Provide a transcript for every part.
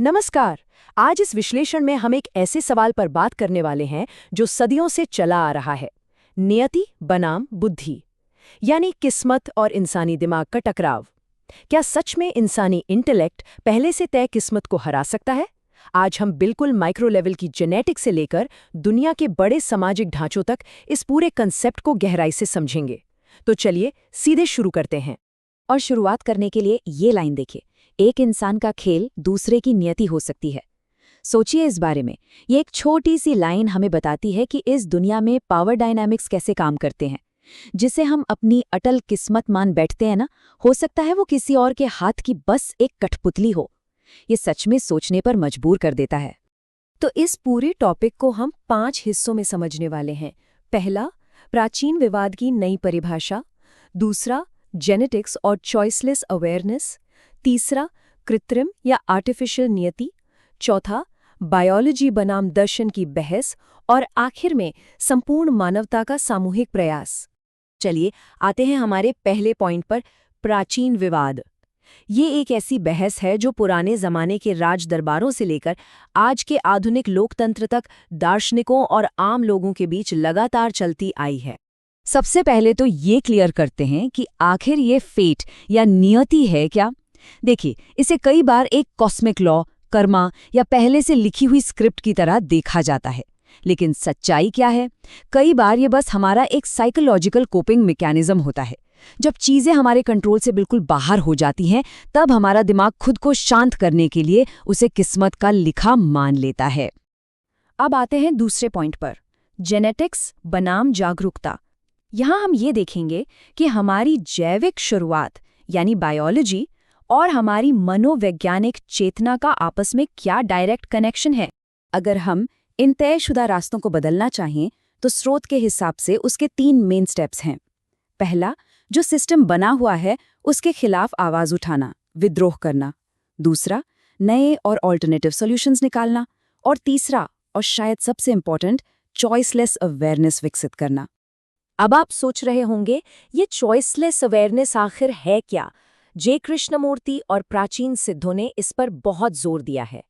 नमस्कार। आज इस विश्लेषण में हम एक ऐसे सवाल पर बात करने वाले हैं जो सदियों से चला आ रहा है। नियति बनाम बुद्धि, यानी किस्मत और इंसानी दिमाग का टकराव। क्या सच में इंसानी इंटेलेक्ट पहले से तय किस्मत को हरा सकता है? आज हम बिल्कुल माइक्रो लेवल की जेनेटिक से लेकर दुनिया के बड़े सामाजिक ढांचों तक इस पूरे कंसेप्ट को गहराई से समझेंगे। तो चलिए सीधे शुरू करते हैं। और शुरुआत करने के लिए ये लाइन देखिए, एक इंसान का खेल दूसरे की नियति हो सकती है। सोचिए इस बारे में। ये एक छोटी सी लाइन हमें बताती है कि इस दुनिया में पावर डायनामिक्स कैसे काम करते हैं। जिसे हम अपनी अटल किस्मत मान बैठते हैं ना, हो सकता है वो किसी और के हाथ की बस एक कठपुतली हो। ये सच में सोचने पर मजबूर कर देता है। तो इस पूरे टॉपिक को हम 5 हिस्सों में समझने वाले हैं। पहला, प्राचीन विवाद की नई परिभाषा। दूसरा, जेनेटिक्स और चॉइसलेस अवेयरनेस। तीसरा, कृत्रिम या आर्टिफिशियल नियति। चौथा, बायोलॉजी बनाम दर्शन की बहस। और आखिर में संपूर्ण मानवता का सामूहिक प्रयास। चलिए आते हैं हमारे पहले पॉइंट पर, प्राचीन विवाद। ये एक ऐसी बहस है जो पुराने जमाने के राज दरबारों से लेकर आज के आधुनिक लोकतंत्र तक दार्शनिकों और आम लोगों के बीच लगातार चलती आई है। सबसे पहले तो ये क्लियर करते हैं कि आखिर ये फेट या नियति है क्या। देखिए, इसे कई बार एक कॉस्मिक लॉ, कर्मा या पहले से लिखी हुई स्क्रिप्ट की तरह देखा जाता है। लेकिन सच्चाई क्या है? कई बार ये बस हमारा एक साइकोलॉजिकल कोपिंग मैकेनिज्म होता है। जब चीजें हमारे कंट्रोल से बिल्कुल बाहर हो जाती हैं, तब हमारा दिमाग खुद को शांत करने के लिए उसे किस्मत का लिखा मान लेता है। अब आते हैं दूसरे पॉइंट पर, जेनेटिक्स बनाम जागरूकता। यहाँ हम ये देखेंगे कि हमारी जैविक शुरुआत यानी बायोलॉजी और हमारी मनोवैज्ञानिक चेतना का आपस में क्या डायरेक्ट कनेक्शन है। अगर हम इन तयशुदा रास्तों को बदलना चाहें तो स्रोत के हिसाब से उसके 3 मेन स्टेप्स हैं। पहला, जो सिस्टम बना हुआ है उसके खिलाफ आवाज उठाना, विद्रोह करना। दूसरा, नए और ऑल्टरनेटिव सॉल्यूशंस निकालना। और तीसरा, और शायद सबसे इंपॉर्टेंट, चॉइसलेस अवेयरनेस विकसित करना। अब आप सोच रहे होंगे, ये चॉइसलेस अवेयरनेस आखिर है क्या? जे कृष्णमूर्ति और प्राचीन सिद्धों ने इस पर बहुत जोर दिया है।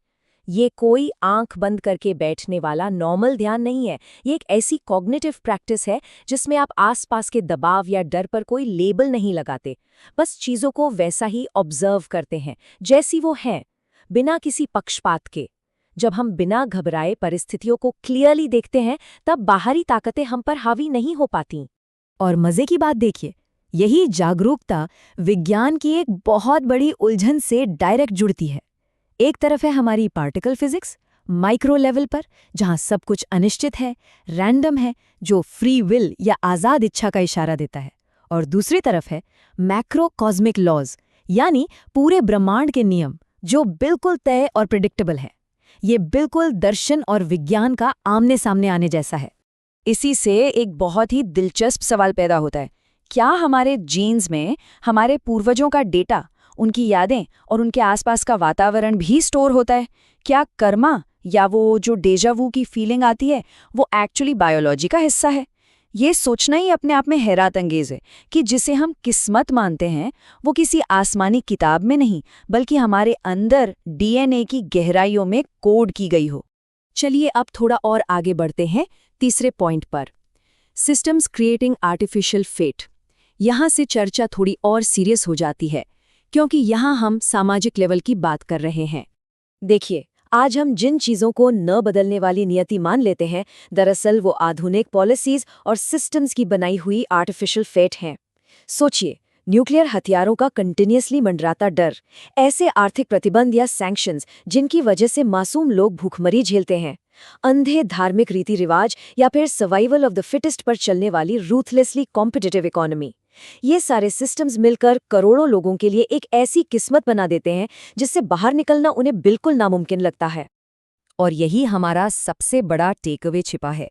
ये कोई आंख बंद करके बैठने वाला नॉर्मल ध्यान नहीं है। ये एक ऐसी कॉग्निटिव प्रैक्टिस है जिसमें आप आसपास के दबाव या डर पर कोई लेबल नहीं लगाते, बस चीजों को वैसा ही ऑब्जर्व करते हैं जैसी वो हैं, बिना किसी पक्षपात के। जब हम बिना घबराए परिस्थितियों को क्लियरली देखते हैं, तब बाहरी ताकतें हम पर हावी नहीं हो पाती। और मजे की बात देखिए, यही जागरूकता विज्ञान की एक बहुत बड़ी उलझन से डायरेक्ट जुड़ती है। एक तरफ है हमारी पार्टिकल फिजिक्स, माइक्रो लेवल पर, जहां सब कुछ अनिश्चित है, रैंडम है, जो फ्री विल या आज़ाद इच्छा का इशारा देता है। और दूसरी तरफ है मैक्रो कॉस्मिक लॉज, यानी पूरे ब्रह्मांड के नियम, जो बिल्कुल तय और प्रिडिक्टेबल है। ये बिल्कुल दर्शन और विज्ञान का आमने सामने आने जैसा है। इसी से एक बहुत ही दिलचस्प सवाल पैदा होता है, क्या हमारे जीन्स में हमारे पूर्वजों का डेटा, उनकी यादें और उनके आसपास का वातावरण भी स्टोर होता है? क्या कर्मा या वो जो डेजा वू की फीलिंग आती है, वो एक्चुअली बायोलॉजी का हिस्सा है? ये सोचना ही अपने आप में हैरत अंगेज है कि जिसे हम किस्मत मानते हैं, वो किसी आसमानी किताब में नहीं, बल्कि हमारे अंदर डीएनए की गहराइयों में कोड की गई हो। चलिए अब थोड़ा और आगे बढ़ते हैं तीसरे पॉइंट पर, सिस्टम्स क्रिएटिंग आर्टिफिशियल फेट। यहाँ से चर्चा थोड़ी और सीरियस हो जाती है, क्योंकि यहाँ हम सामाजिक लेवल की बात कर रहे हैं। देखिए, आज हम जिन चीज़ों को न बदलने वाली नियति मान लेते हैं, दरअसल वो आधुनिक पॉलिसीज और सिस्टम्स की बनाई हुई आर्टिफिशियल फेट हैं। सोचिए, न्यूक्लियर हथियारों का कंटिन्यूअसली मंडराता डर, ऐसे आर्थिक प्रतिबंध या सैंक्शंस जिनकी वजह से मासूम लोग भूखमरी झेलते हैं, अंधे धार्मिक रीति रिवाज या फिर सर्वाइवल ऑफ द फिटेस्ट पर चलने वाली रूथलेसली कॉम्पिटिटिव इकोनॉमी। ये सारे सिस्टम्स मिलकर करोड़ों लोगों के लिए एक ऐसी किस्मत बना देते हैं जिससे बाहर निकलना उन्हें बिल्कुल नामुमकिन लगता है। और यही हमारा सबसे बड़ा टेकअवे छिपा है।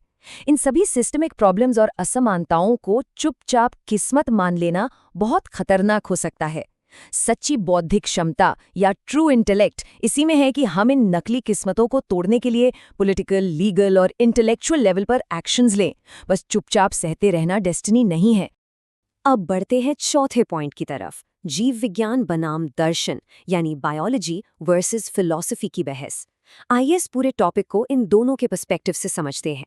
इन सभी सिस्टमिक प्रॉब्लम्स और असमानताओं को चुपचाप किस्मत मान लेना बहुत खतरनाक हो सकता है। सच्ची बौद्धिक क्षमता या ट्रू इंटेलेक्ट इसी में है कि हम इन नकली किस्मतों को तोड़ने के लिए पॉलिटिकल, लीगल और इंटेलेक्चुअल लेवल पर एक्शंस लें। बस चुपचाप सहते रहना डेस्टिनी नहीं है। अब बढ़ते हैं चौथे पॉइंट की तरफ, जीव विज्ञान बनाम दर्शन यानी बायोलॉजी वर्सेस फिलॉसफी की बहस। आइए इस पूरे टॉपिक को इन दोनों के पर्सपेक्टिव से समझते हैं।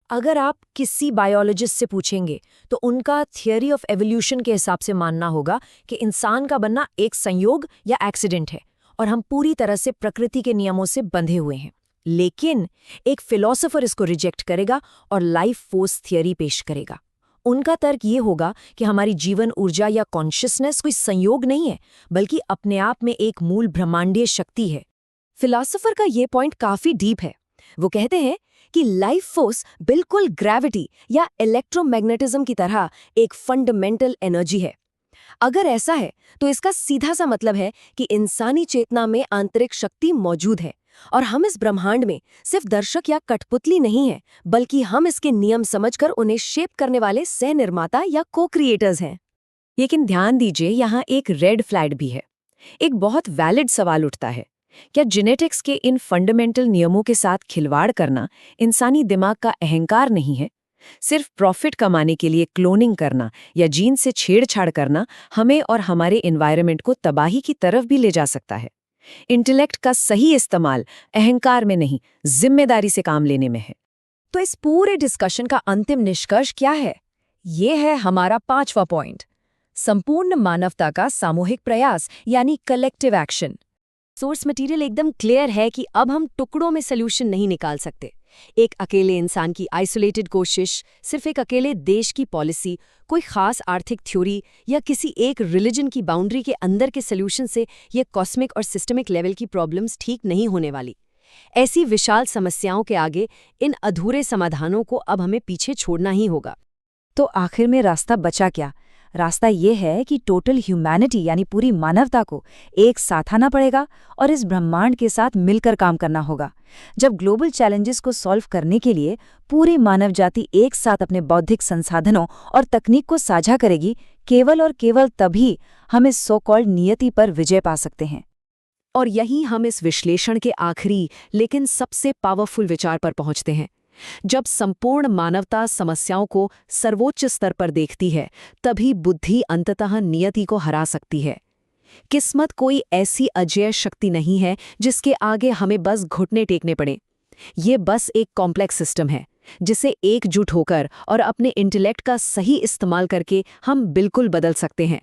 अगर आप किसी बायोलॉजिस्ट से पूछेंगे तो उनका थियरी ऑफ एवोल्यूशन के हिसाब से मानना होगा कि इंसान का बनना एक संयोग या एक्सीडेंट है और हम पूरी तरह से प्रकृति के नियमों से बंधे हुए हैं। लेकिन एक फिलॉसफर इसको रिजेक्ट करेगा और लाइफ फोर्स थियरी पेश करेगा। उनका तर्क ये होगा कि हमारी जीवन ऊर्जा या कॉन्शियसनेस कोई संयोग नहीं है, बल्कि अपने आप में एक मूल ब्रह्मांडीय शक्ति है। फिलॉसफर का ये पॉइंट काफी डीप है। वो कहते हैं कि लाइफ फोर्स बिल्कुल ग्रेविटी या इलेक्ट्रोमैग्नेटिज्म की तरह एक फंडामेंटल एनर्जी है। अगर ऐसा है तो इसका सीधा सा मतलब है कि इंसानी चेतना में आंतरिक शक्ति मौजूद है और हम इस ब्रह्मांड में सिर्फ दर्शक या कठपुतली नहीं हैं, बल्कि हम इसके नियम समझकर उन्हें शेप करने वाले सह निर्माता या को क्रिएटर्स हैं। लेकिन ध्यान दीजिए, यहाँ एक रेड फ्लैग भी है। एक बहुत वैलिड सवाल उठता है, क्या जेनेटिक्स के इन फंडामेंटल नियमों के साथ खिलवाड़ करना इंसानी दिमाग का अहंकार नहीं है? सिर्फ प्रॉफिट कमाने के लिए क्लोनिंग करना या जीन से छेड़छाड़ करना हमें और हमारे एनवायरनमेंट को तबाही की तरफ भी ले जा सकता है। इंटेलेक्ट का सही इस्तेमाल अहंकार में नहीं, जिम्मेदारी से काम लेने में है। तो इस पूरे डिस्कशन का अंतिम निष्कर्ष क्या है? ये है हमारा 5वां पॉइंट, संपूर्ण मानवता का सामूहिक प्रयास यानी कलेक्टिव एक्शन। सोर्स मटेरियल एकदम क्लियर है कि अब हम टुकड़ों में सोल्यूशन नहीं निकाल सकते। एक अकेले इंसान की आइसोलेटेड कोशिश, सिर्फ एक अकेले देश की पॉलिसी, कोई खास आर्थिक थ्योरी या किसी एक रिलीजन की बाउंड्री के अंदर के सोल्यूशन से ये कॉस्मिक और सिस्टमिक लेवल की प्रॉब्लम्स ठीक नहीं होने वाली। ऐसी विशाल समस्याओं के आगे इन अधूरे समाधानों को अब हमें पीछे छोड़ना ही होगा। तो आखिर में रास्ता बचा क्या? रास्ता ये है कि टोटल ह्यूमैनिटी यानी पूरी मानवता को एक साथ आना पड़ेगा और इस ब्रह्मांड के साथ मिलकर काम करना होगा। जब ग्लोबल चैलेंजेस को सॉल्व करने के लिए पूरी मानव जाति एक साथ अपने बौद्धिक संसाधनों और तकनीक को साझा करेगी, केवल और केवल तभी हम इस सो कॉल्ड नियति पर विजय पा सकते हैं। और यहीं हम इस विश्लेषण के आखिरी लेकिन सबसे पावरफुल विचार पर पहुंचते हैं। जब संपूर्ण मानवता समस्याओं को सर्वोच्च स्तर पर देखती है, तभी बुद्धि अंततः नियति को हरा सकती है। किस्मत कोई ऐसी अजेय शक्ति नहीं है जिसके आगे हमें बस घुटने टेकने पड़े। ये बस एक कॉम्प्लेक्स सिस्टम है जिसे एकजुट होकर और अपने इंटेलेक्ट का सही इस्तेमाल करके हम बिल्कुल बदल सकते हैं।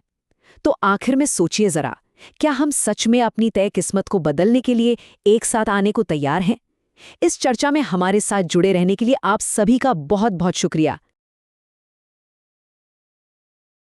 तो आखिर में सोचिए जरा, क्या हम सच में अपनी तय किस्मत को बदलने के लिए एक साथ आने को तैयार हैं? इस चर्चा में हमारे साथ जुड़े रहने के लिए आप सभी का बहुत बहुत शुक्रिया।